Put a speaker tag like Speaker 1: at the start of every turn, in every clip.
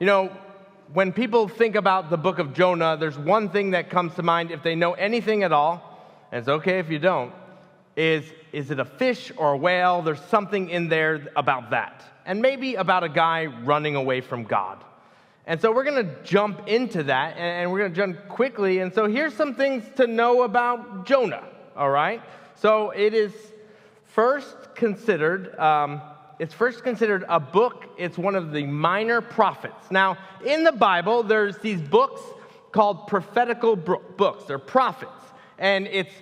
Speaker 1: You know, when people think about the book of Jonah, there's one thing that comes to mind if they know anything at all, and it's okay if you don't, is it a fish or a whale? There's something in there about that. And maybe about a guy running away from God. And so we're going to jump into that, and we're going to jump quickly. And so here's some things to know about Jonah, all right? So it is first considered a book. It's one of the minor prophets. Now, in the Bible, there's these books called prophetical books. They're prophets. And it's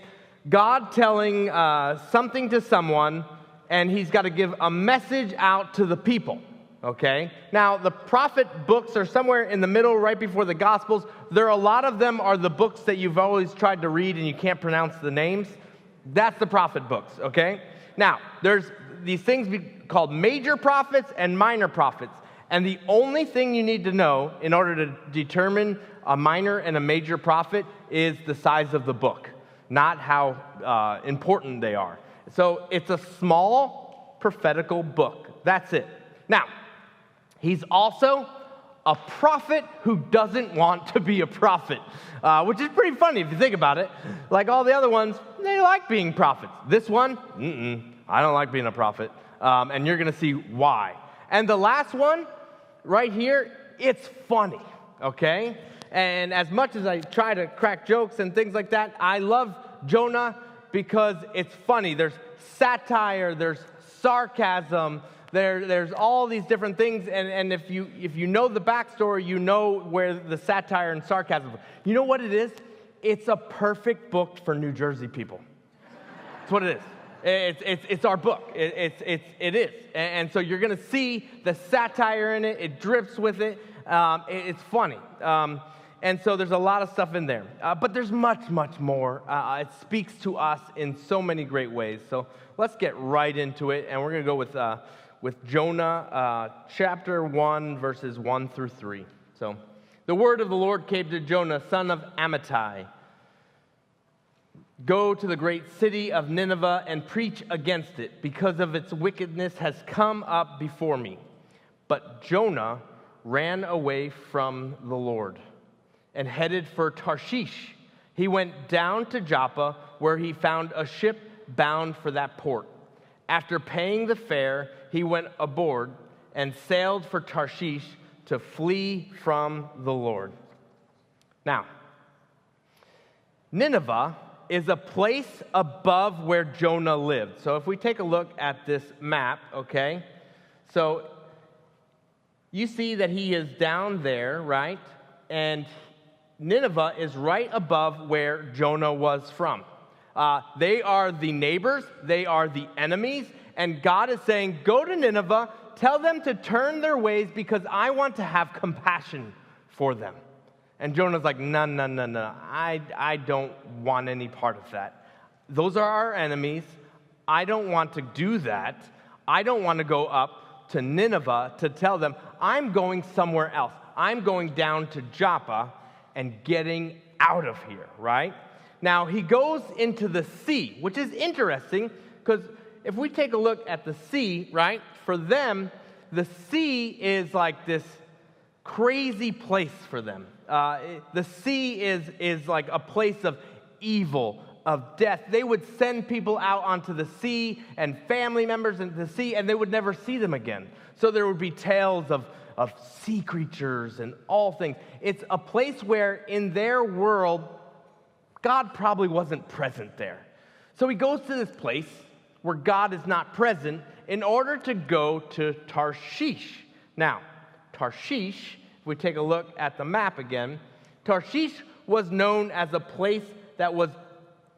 Speaker 1: God telling something to someone, and he's got to give a message out to the people, okay? Now, the prophet books are somewhere in the middle, right before the Gospels. A lot of them are the books that you've always tried to read and you can't pronounce the names. That's the prophet books, okay? Now, there's these things called major prophets and minor prophets. And the only thing you need to know in order to determine a minor and a major prophet is the size of the book, not how important they are. So it's a small prophetical book. That's it. Now, he's also a prophet who doesn't want to be a prophet, which is pretty funny if you think about it. Like all the other ones, they like being prophets. This one, I don't like being a prophet, and you're going to see why. And the last one, right here, it's funny, okay? And as much as I try to crack jokes and things like that, I love Jonah because it's funny. There's satire, there's sarcasm, there's all these different things, and if you know the backstory, you know where the satire and sarcasm. You know what it is? It's a perfect book for New Jersey people. That's what it is. It's our book. It is. And so you're going to see the satire in it. It drips with it. It's funny. And so there's a lot of stuff in there. But there's much, much more. It speaks to us in so many great ways. So let's get right into it. And we're going to go with Jonah chapter 1, verses 1 through 3. So the word of the Lord came to Jonah, son of Amittai. Go to the great city of Nineveh and preach against it, because of its wickedness has come up before me. But Jonah ran away from the Lord and headed for Tarshish. He went down to Joppa, where he found a ship bound for that port. After paying the fare, he went aboard and sailed for Tarshish to flee from the Lord. Now, Nineveh is a place above where Jonah lived. So if we take a look at this map, okay, so you see that he is down there, right? And Nineveh is right above where Jonah was from. They are the neighbors, they are the enemies, and God is saying, go to Nineveh, tell them to turn their ways because I want to have compassion for them. And Jonah's like, no, I don't want any part of that. Those are our enemies. I don't want to do that. I don't want to go up to Nineveh to tell them, I'm going somewhere else. I'm going down to Joppa and getting out of here, right? Now, he goes into the sea, which is interesting because if we take a look at the sea, right, for them, the sea is like this crazy place for them. The sea is like a place of evil, of death. They would send people out onto the sea and family members into the sea, and they would never see them again. So there would be tales of sea creatures and all things. It's a place where in their world, God probably wasn't present there. So he goes to this place where God is not present in order to go to Tarshish. Now, Tarshish, if we take a look at the map again, Tarshish was known as a place that was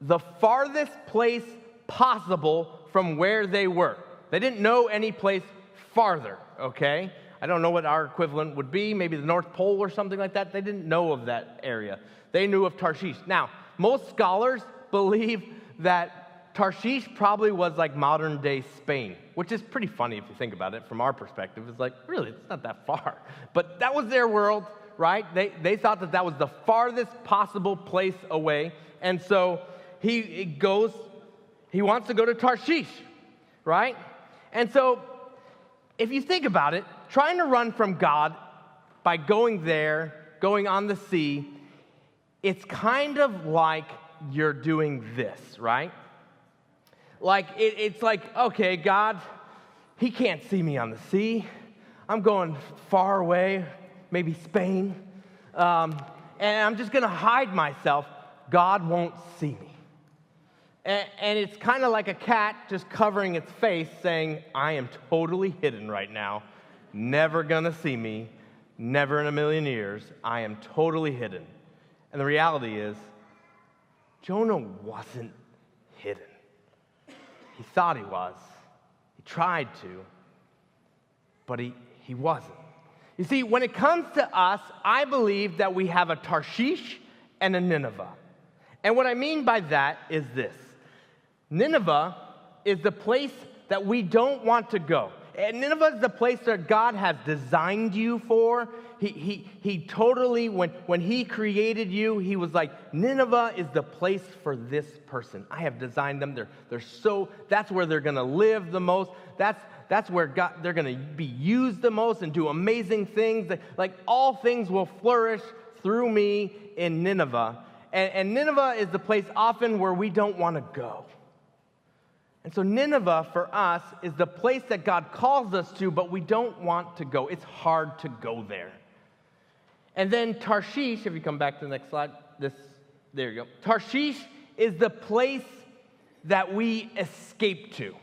Speaker 1: the farthest place possible from where they were. They didn't know any place farther, okay? I don't know what our equivalent would be, maybe the North Pole or something like that. They didn't know of that area. They knew of Tarshish. Now, most scholars believe that Tarshish probably was like modern-day Spain, which is pretty funny if you think about it from our perspective. It's like, really, it's not that far. But that was their world, right? They thought that was the farthest possible place away. And so he wants to go to Tarshish, right? And so if you think about it, trying to run from God by going there, going on the sea, it's kind of like you're doing this, right? Like, it's like, okay, God, he can't see me on the sea. I'm going far away, maybe Spain, and I'm just going to hide myself. God won't see me. And it's kind of like a cat just covering its face saying, I am totally hidden right now. Never going to see me. Never in a million years. I am totally hidden. And the reality is, Jonah wasn't hidden. He thought he was. He tried to. But he wasn't. You see, when it comes to us, I believe that we have a Tarshish and a Nineveh. And what I mean by that is this. Nineveh is the place that we don't want to go. And Nineveh is the place that God has designed you for. He totally, when he created you, he was like, Nineveh is the place for this person. I have designed them. That's where they're going to live the most. That's where they're going to be used the most and do amazing things. Like all things will flourish through me in Nineveh. And Nineveh is the place often where we don't want to go. And so Nineveh for us is the place that God calls us to, but we don't want to go. It's hard to go there. And then Tarshish, if you come back to the next slide, there you go. Tarshish is the place that we escape to.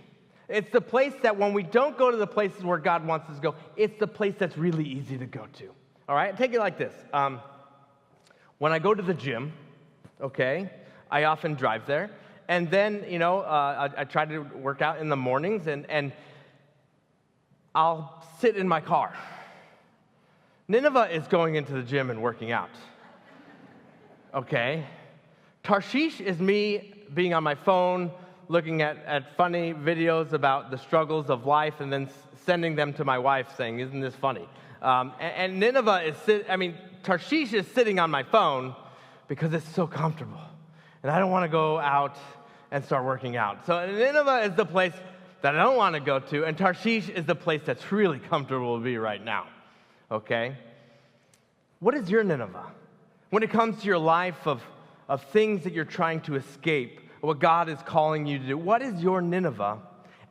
Speaker 1: It's the place that when we don't go to the places where God wants us to go, it's the place that's really easy to go to. All right? Take it like this. When I go to the gym, okay, I often drive there. And then, I try to work out in the mornings, and I'll sit in my car. Nineveh is going into the gym and working out. Okay? Tarshish is me being on my phone, looking at funny videos about the struggles of life, and then sending them to my wife saying, isn't this funny? And Nineveh Tarshish is sitting on my phone because it's so comfortable. And I don't want to go out and start working out. So Nineveh is the place that I don't want to go to, and Tarshish is the place that's really comfortable to be right now. Okay? What is your Nineveh? When it comes to your life of things that you're trying to escape, what God is calling you to do, what is your Nineveh?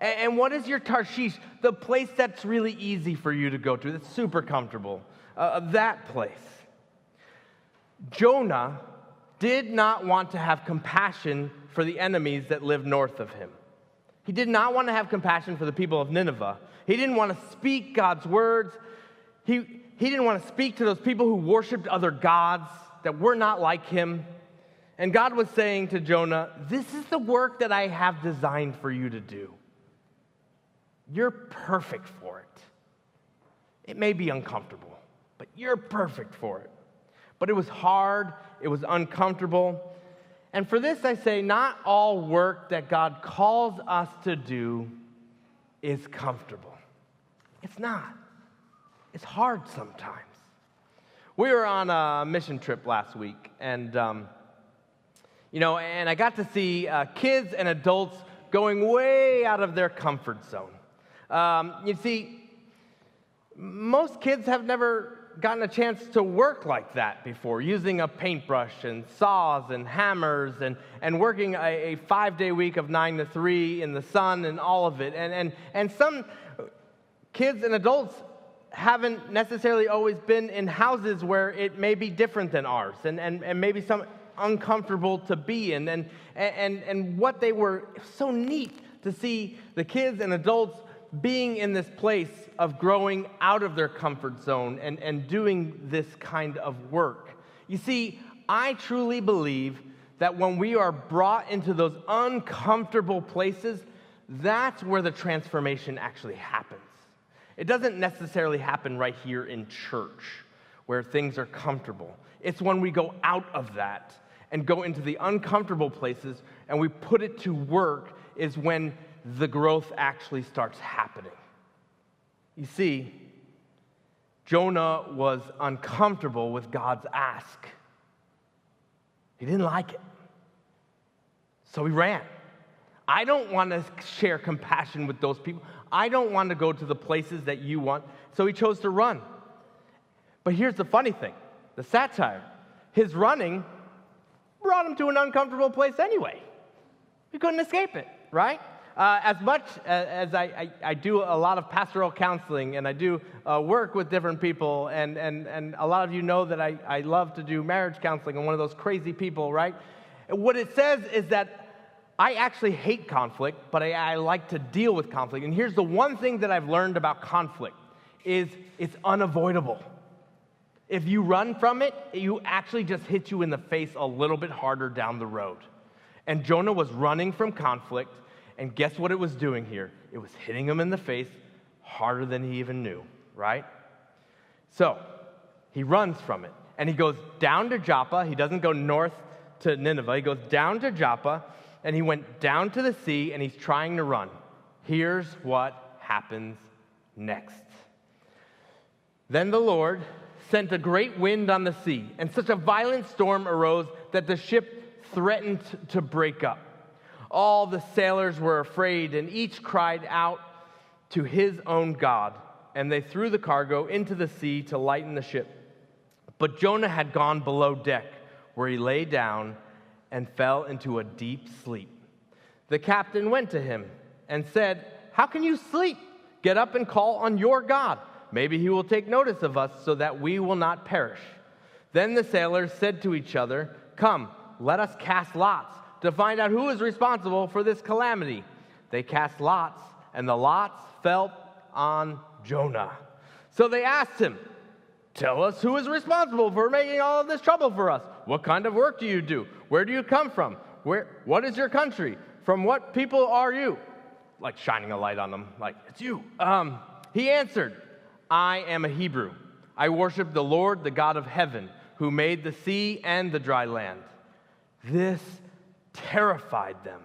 Speaker 1: And what is your Tarshish? The place that's really easy for you to go to, that's super comfortable. That place. Jonah did not want to have compassion for the enemies that lived north of him. He did not want to have compassion for the people of Nineveh. He didn't want to speak God's words. He didn't want to speak to those people who worshiped other gods that were not like him. And God was saying to Jonah, this is the work that I have designed for you to do. You're perfect for it. It may be uncomfortable, but you're perfect for it. But it was hard. It was uncomfortable. And for this I say, not all work that God calls us to do is comfortable. It's not. It's hard sometimes. We were on a mission trip last week, and I got to see kids and adults going way out of their comfort zone. You see, most kids have never gotten a chance to work like that before, using a paintbrush and saws and hammers and working a 5-day week of 9 to 3 in the sun and all of it. And some kids and adults haven't necessarily always been in houses where it may be different than ours and maybe some uncomfortable to be in. And what they were so neat to see the kids and adults being in this place of growing out of their comfort zone and doing this kind of work. You see, I truly believe that when we are brought into those uncomfortable places, that's where the transformation actually happens. It doesn't necessarily happen right here in church where things are comfortable. It's when we go out of that and go into the uncomfortable places and we put it to work is when the growth actually starts happening. You see, Jonah was uncomfortable with God's ask. He didn't like it. So he ran. I don't want to share compassion with those people. I don't want to go to the places that you want. So he chose to run. But here's the funny thing, the satire. His running brought him to an uncomfortable place anyway. He couldn't escape it, right? As much as I do a lot of pastoral counseling, and I do work with different people, and a lot of you know that I love to do marriage counseling. I'm one of those crazy people, right? What it says is that I actually hate conflict, but I like to deal with conflict. And here's the one thing that I've learned about conflict is it's unavoidable. If you run from it, you actually just hit you in the face a little bit harder down the road. And Jonah was running from conflict, and guess what it was doing here? It was hitting him in the face harder than he even knew, right? So he runs from it, and he goes down to Joppa. He doesn't go north to Nineveh. He goes down to Joppa, and he went down to the sea, and he's trying to run. Here's what happens next. Then the Lord sent a great wind on the sea, and such a violent storm arose that the ship threatened to break up. All the sailors were afraid, and each cried out to his own god, and they threw the cargo into the sea to lighten the ship. But Jonah had gone below deck, where he lay down and fell into a deep sleep. The captain went to him and said, "How can you sleep? Get up and call on your God. Maybe he will take notice of us so that we will not perish." Then the sailors said to each other, "Come, let us cast lots to find out who is responsible for this calamity." They cast lots, and the lots fell on Jonah. So they asked him, "Tell us who is responsible for making all of this trouble for us. What kind of work do you do? Where do you come from? What is your country? From what people are you?" Like shining a light on them, like, "It's you." He answered, "I am a Hebrew. I worship the Lord, the God of heaven, who made the sea and the dry land." This terrified them,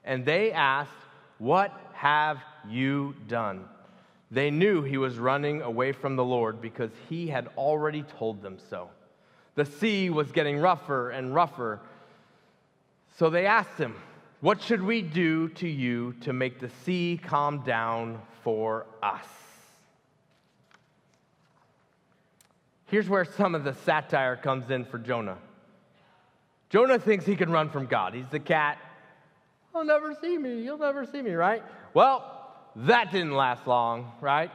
Speaker 1: and they asked, "What have you done?" They knew he was running away from the Lord because he had already told them so. The sea was getting rougher and rougher, so they asked him, "What should we do to you to make the sea calm down for us?" Here's where some of the satire comes in for Jonah. Jonah thinks he can run from God. He's the cat. "You'll never see me. You'll never see me," right? Well, that didn't last long, right?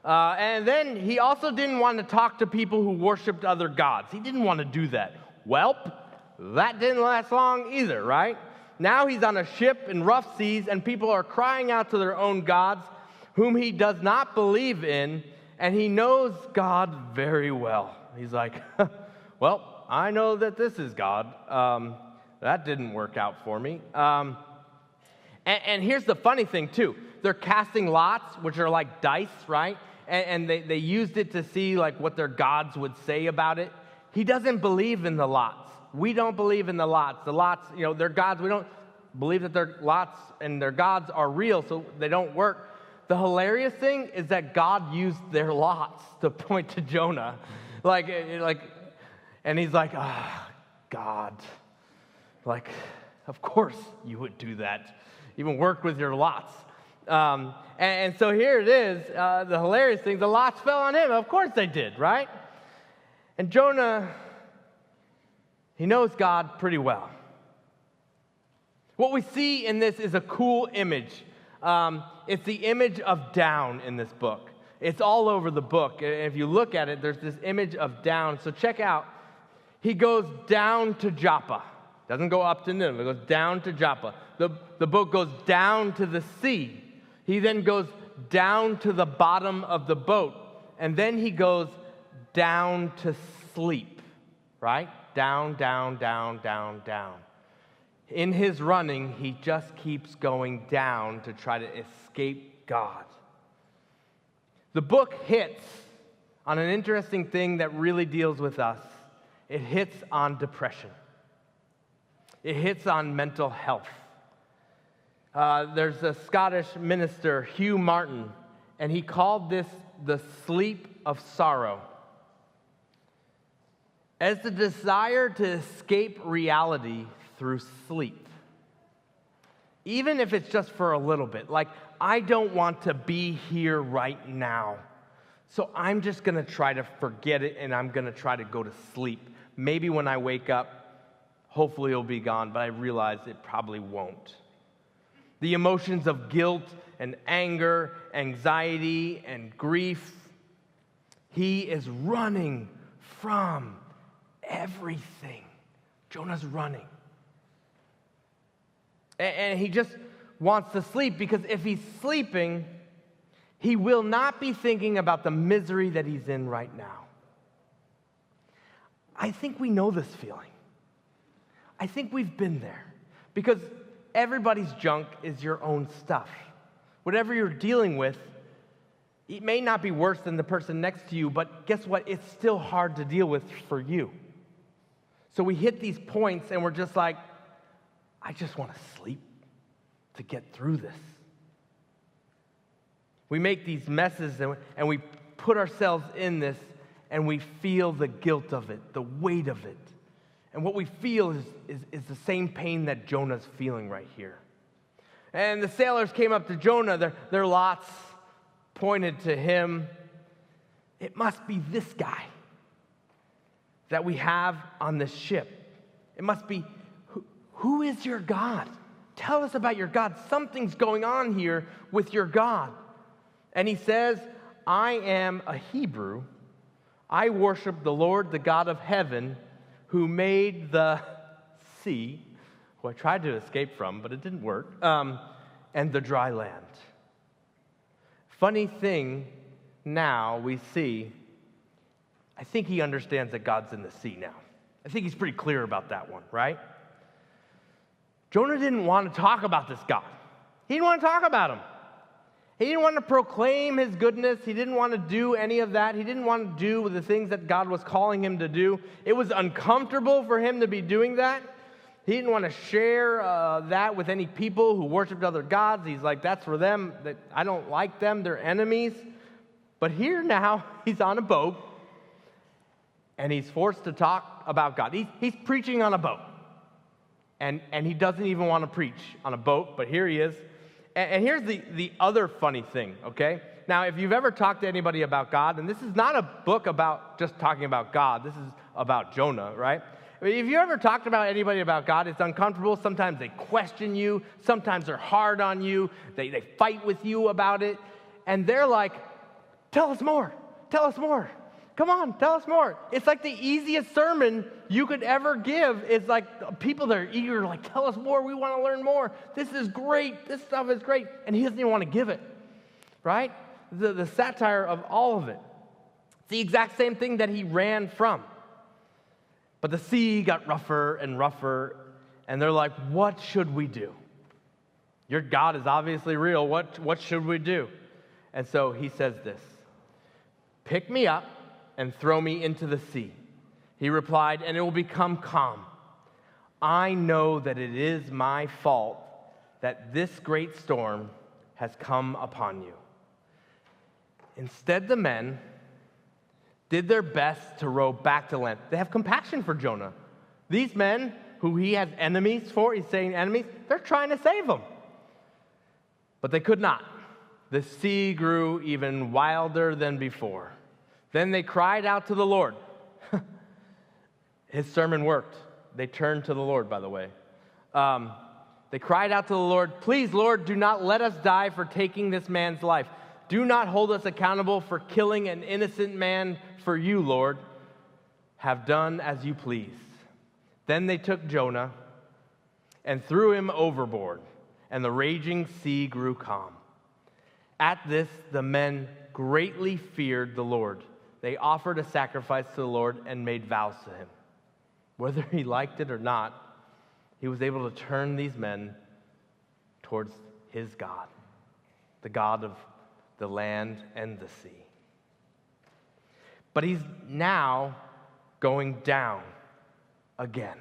Speaker 1: And then he also didn't want to talk to people who worshiped other gods. He didn't want to do that. Welp, that didn't last long either, right? Now he's on a ship in rough seas, and people are crying out to their own gods, whom he does not believe in, and he knows God very well. He's like, "Well, I know that this is God. That didn't work out for me." And here's the funny thing, too. They're casting lots, which are like dice, right? And they used it to see like what their gods would say about it. He doesn't believe in the lots. We don't believe in the lots. The lots, their gods, we don't believe that their lots and their gods are real, so they don't work. The hilarious thing is that God used their lots to point to Jonah. And he's like, God. Like, of course you would do that. Even work with your lots. And so here it is, the hilarious thing, the lots fell on him. Of course they did, right? And Jonah, he knows God pretty well. What we see in this is a cool image. It's the image of down in this book. It's all over the book. And if you look at it, there's this image of down. So check out. He goes down to Joppa. Doesn't go up to Nineveh. It goes down to Joppa. The boat goes down to the sea. He then goes down to the bottom of the boat. And then he goes down to sleep. Right? Down, down, down, down, down. In his running, he just keeps going down to try to escape God. The book hits on an interesting thing that really deals with us. It hits on depression. It hits on mental health. There's a Scottish minister, Hugh Martin, and he called this the sleep of sorrow. As the desire to escape reality through sleep. Even if it's just for a little bit. Like, I don't want to be here right now. So I'm just going to try to forget it, and I'm going to try to go to sleep. Maybe when I wake up, hopefully it'll be gone, but I realize it probably won't. The emotions of guilt and anger, anxiety and grief, he is running from everything. Jonah's running. And he just wants to sleep, because if he's sleeping, he will not be thinking about the misery that he's in right now. I think we know this feeling. I think we've been there, because everybody's junk is your own stuff. Whatever you're dealing with, it may not be worse than the person next to you, but guess what? It's still hard to deal with for you. So we hit these points and we're just like, I just want to sleep to get through this. We make these messes and we put ourselves in this, and we feel the guilt of it, the weight of it. And what we feel is the same pain that Jonah's feeling right here. And the sailors came up to Jonah, their lots pointed to him. It must be this guy that we have on this ship. It must be, who is your God? Tell us about your God. Something's going on here with your God. And he says, I am a Hebrew. I worship the Lord, the God of heaven, who made the sea, who I tried to escape from, but it didn't work, and the dry land. Funny thing, now we see, I think he understands that God's in the sea now. I think he's pretty clear about that one, right? Jonah didn't want to talk about this God. He didn't want to talk about him. He didn't want to proclaim his goodness. He didn't want to do any of that. He didn't want to do the things that God was calling him to do. It was uncomfortable for him to be doing that. He didn't want to share that with any people who worshiped other gods. He's like, that's for them. I don't like them. They're enemies. But here now, he's on a boat, and he's forced to talk about God. He's preaching on a boat. And he doesn't even want to preach on a boat, but here he is. And here's the other funny thing, okay? Now, if you've ever talked to anybody about God, and this is not a book about just talking about God, this is about Jonah, right? I mean, if you ever talked about anybody about God, it's uncomfortable. Sometimes they question you. Sometimes they're hard on you. They fight with you about it. And they're like, tell us more. Tell us more. Come on, tell us more. It's like the easiest sermon you could ever give. It's like people that are eager, like, tell us more. We want to learn more. This is great. This stuff is great. And he doesn't even want to give it, right? The satire of all of it. It's the exact same thing that he ran from. But the sea got rougher and rougher, and they're like, what should we do? Your God is obviously real. What should we do? And so he says this, pick me up and throw me into the sea. He replied, and it will become calm. I know that it is my fault that this great storm has come upon you. Instead, the men did their best to row back to land. They have compassion for Jonah. These men, who he has enemies for, he's saying enemies, they're trying to save him. But they could not. The sea grew even wilder than before. Then they cried out to the Lord. His sermon worked. They turned to the Lord, by the way. They cried out to the Lord, please, Lord, do not let us die for taking this man's life. Do not hold us accountable for killing an innocent man, for you, Lord, have done as you please. Then they took Jonah and threw him overboard, and the raging sea grew calm. At this, the men greatly feared the Lord. They offered a sacrifice to the Lord and made vows to him. Whether he liked it or not, he was able to turn these men towards his God, the God of the land and the sea. But he's now going down again.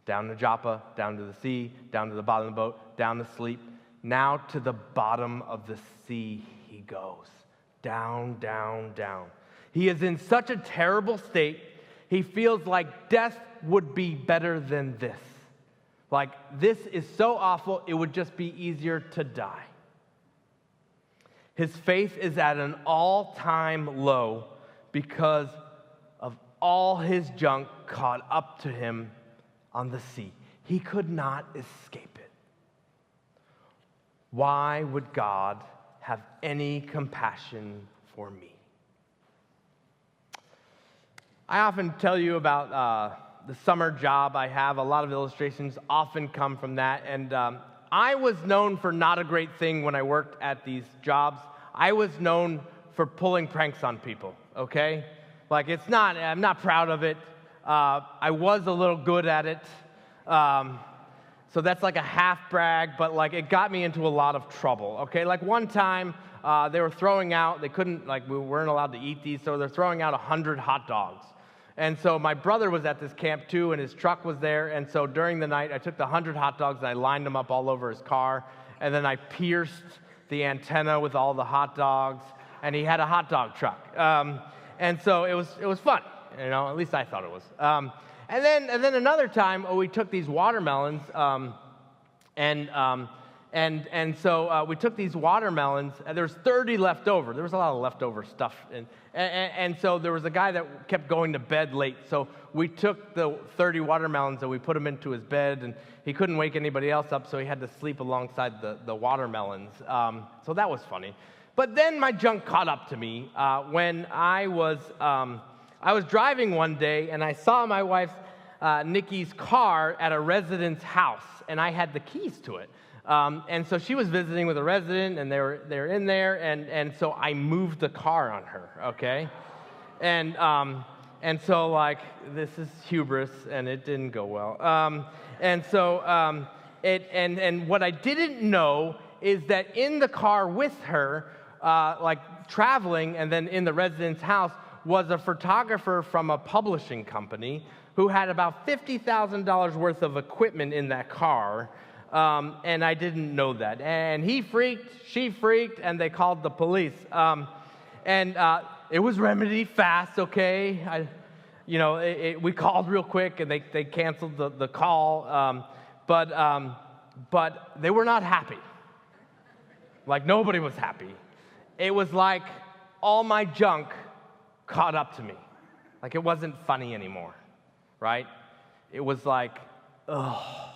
Speaker 1: Down to Joppa, down to the sea, down to the bottom of the boat, down to sleep. Now to the bottom of the sea he goes. Down, down, down. He is in such a terrible state, he feels like death would be better than this. Like, this is so awful, it would just be easier to die. His faith is at an all-time low because of all his junk caught up to him on the sea. He could not escape it. Why would God have any compassion for me? I often tell you about the summer job I have. A lot of illustrations often come from that. And I was known for not a great thing when I worked at these jobs. I was known for pulling pranks on people, okay? Like, I'm not proud of it. I was a little good at it. So that's like a half brag, but like it got me into a lot of trouble, okay? Like one time, they were throwing out, we weren't allowed to eat these, so they're throwing out 100 hot dogs. And so my brother was at this camp too, and his truck was there, and so during the night, I took the 100 hot dogs and I lined them up all over his car, and then I pierced the antenna with all the hot dogs, and he had a hot dog truck. And so it was fun, at least I thought it was. And then another time, we took these watermelons, and so we took these watermelons, and there was 30 left over. There was a lot of leftover stuff. And so there was a guy that kept going to bed late. So we took the 30 watermelons and we put them into his bed, and he couldn't wake anybody else up, so he had to sleep alongside the watermelons. So that was funny. But then my junk caught up to me when I was driving one day, and I saw my wife Nikki's car at a resident's house, and I had the keys to it. And so she was visiting with a resident, and they were in there, and so I moved the car on her, okay? And so like this is hubris, and it didn't go well. And what I didn't know is that in the car with her, like traveling, and then in the resident's house was a photographer from a publishing company who had about $50,000 worth of equipment in that car. And I didn't know that. And he freaked, she freaked, and they called the police. It was remedied fast, okay? We called real quick, and they canceled the call. But they were not happy. Like, nobody was happy. It was like all my junk caught up to me. Like, it wasn't funny anymore, right? It was like, ugh.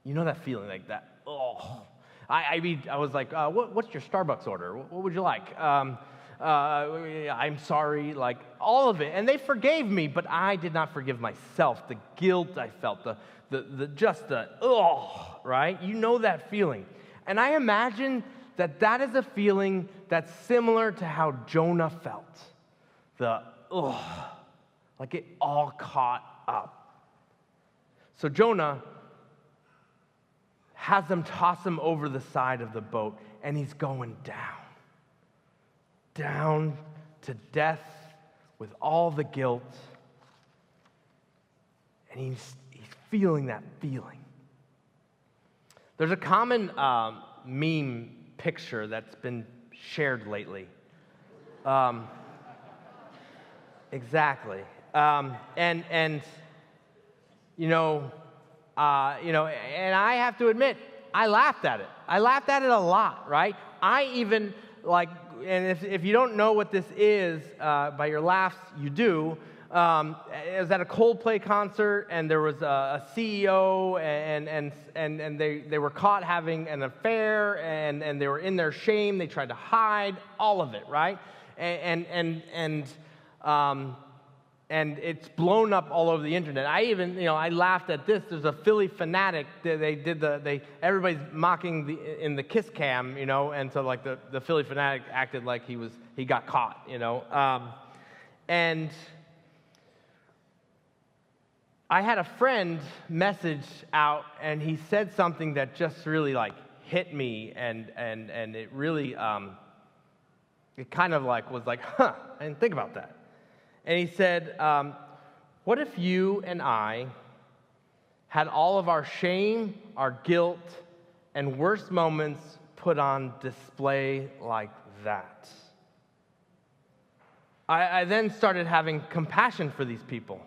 Speaker 1: You know that feeling like that? Oh, I was like, what's your Starbucks order? What would you like? I'm sorry, like all of it. And they forgave me, but I did not forgive myself. The guilt I felt, right? You know that feeling. And I imagine that is a feeling that's similar to how Jonah felt. Like it all caught up. So Jonah has them toss him over the side of the boat, and he's going down to death with all the guilt, and he's feeling that feeling. There's a common meme picture that's been shared lately. Exactly. And I have to admit, I laughed at it. I laughed at it a lot, right? I even, and if you don't know what this is, by your laughs, you do. It was at a Coldplay concert, and there was a CEO, and they were caught having an affair, and they were in their shame. They tried to hide all of it, right? And it's blown up all over the internet. I laughed at this. There's a Philly fanatic. Everybody's mocking in the kiss cam, and so like the Philly fanatic acted like he got caught, and I had a friend message out, and he said something that just really like hit me, and it really it kind of like was like, I didn't think about that. And he said, what if you and I had all of our shame, our guilt, and worst moments put on display like that? I then started having compassion for these people.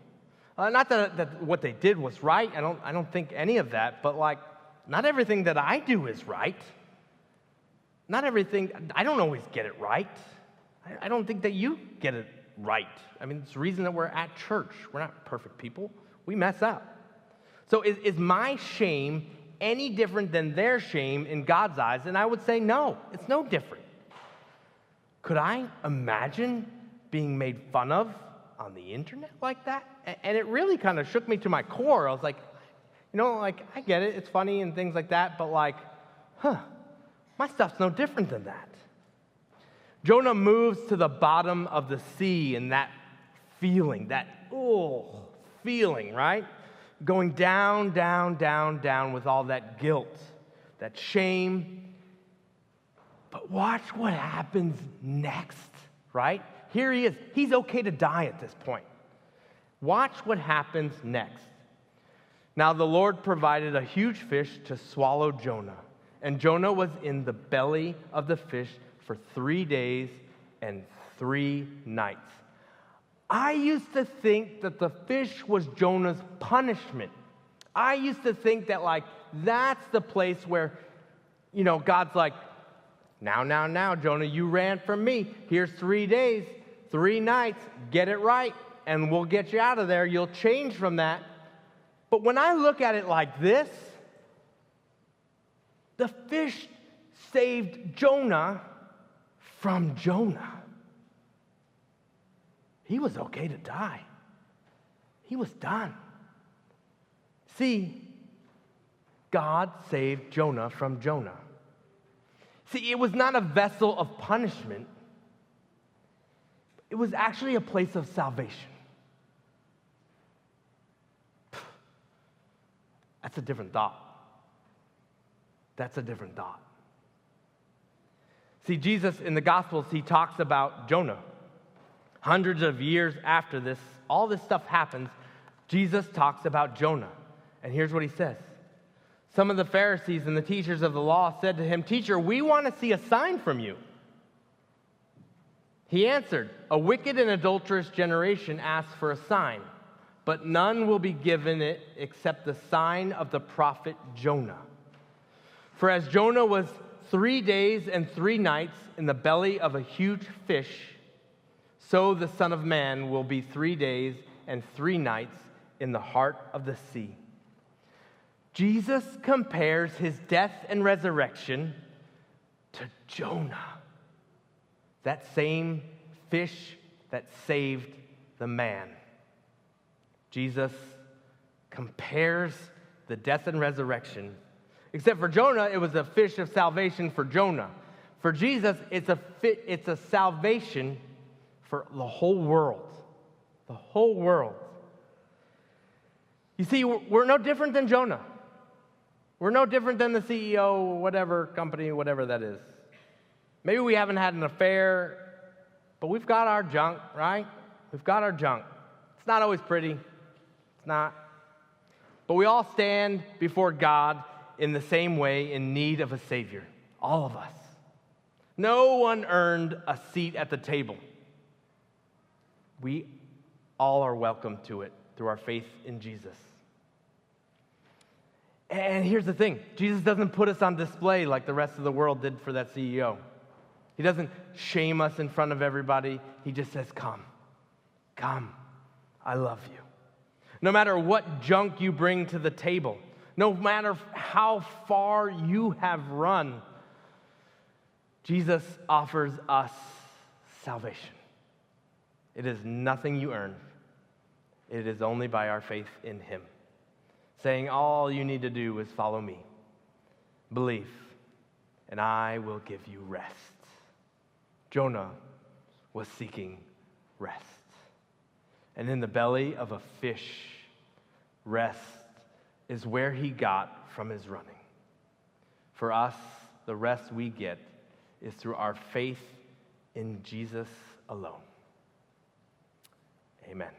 Speaker 1: Not that what they did was right. I don't think any of that. But like, not everything that I do is right. not everything, I don't always get it right. I don't think that you get it right. I mean, it's the reason that we're at church. We're not perfect people. We mess up. So is my shame any different than their shame in God's eyes? And I would say no, it's no different. Could I imagine being made fun of on the internet like that? And it really kind of shook me to my core. I was like, I get it, it's funny and things like that, but my stuff's no different than that. Jonah moves to the bottom of the sea in that feeling, feeling, right? Going down, down, down, down with all that guilt, that shame. But watch what happens next, right? Here he is. He's okay to die at this point. Watch what happens next. Now the Lord provided a huge fish to swallow Jonah, and Jonah was in the belly of the fish for 3 days and 3 nights. I used to think that the fish was Jonah's punishment. I used to think that that's the place where, God's like, now, Jonah, you ran from me. Here's 3 days, 3 nights, get it right, and we'll get you out of there. You'll change from that. But when I look at it like this, the fish saved Jonah from Jonah. He was okay to die. He was done. See, God saved Jonah from Jonah. See, it was not a vessel of punishment. It was actually a place of salvation. That's a different thought. That's a different thought. See, Jesus in the Gospels, he talks about Jonah. Hundreds of years after this, all this stuff happens, Jesus talks about Jonah. And here's what he says. Some of the Pharisees and the teachers of the law said to him, "Teacher, we want to see a sign from you." He answered, "A wicked and adulterous generation asks for a sign, but none will be given it except the sign of the prophet Jonah. For as Jonah was 3 days and 3 nights in the belly of a huge fish, so the Son of Man will be 3 days and 3 nights in the heart of the sea." Jesus compares his death and resurrection to Jonah, that same fish that saved the man. Jesus compares the death and resurrection. Except for Jonah, it was a fish of salvation for Jonah. For Jesus, it's a salvation for the whole world. The whole world. You see, we're no different than Jonah. We're no different than the CEO, whatever company, whatever that is. Maybe we haven't had an affair, but we've got our junk, right? We've got our junk. It's not always pretty. It's not. But we all stand before God in the same way in need of a Savior. All of us. No one earned a seat at the table. We all are welcome to it through our faith in Jesus. And here's the thing. Jesus doesn't put us on display like the rest of the world did for that CEO. He doesn't shame us in front of everybody. He just says, "Come. Come. I love you." No matter what junk you bring to the table, no matter how far you have run, Jesus offers us salvation. It is nothing you earn. It is only by our faith in him. Saying all you need to do is follow me. Believe, and I will give you rest. Jonah was seeking rest. And in the belly of a fish, rest is where he got from his running. For us, the rest we get is through our faith in Jesus alone. Amen.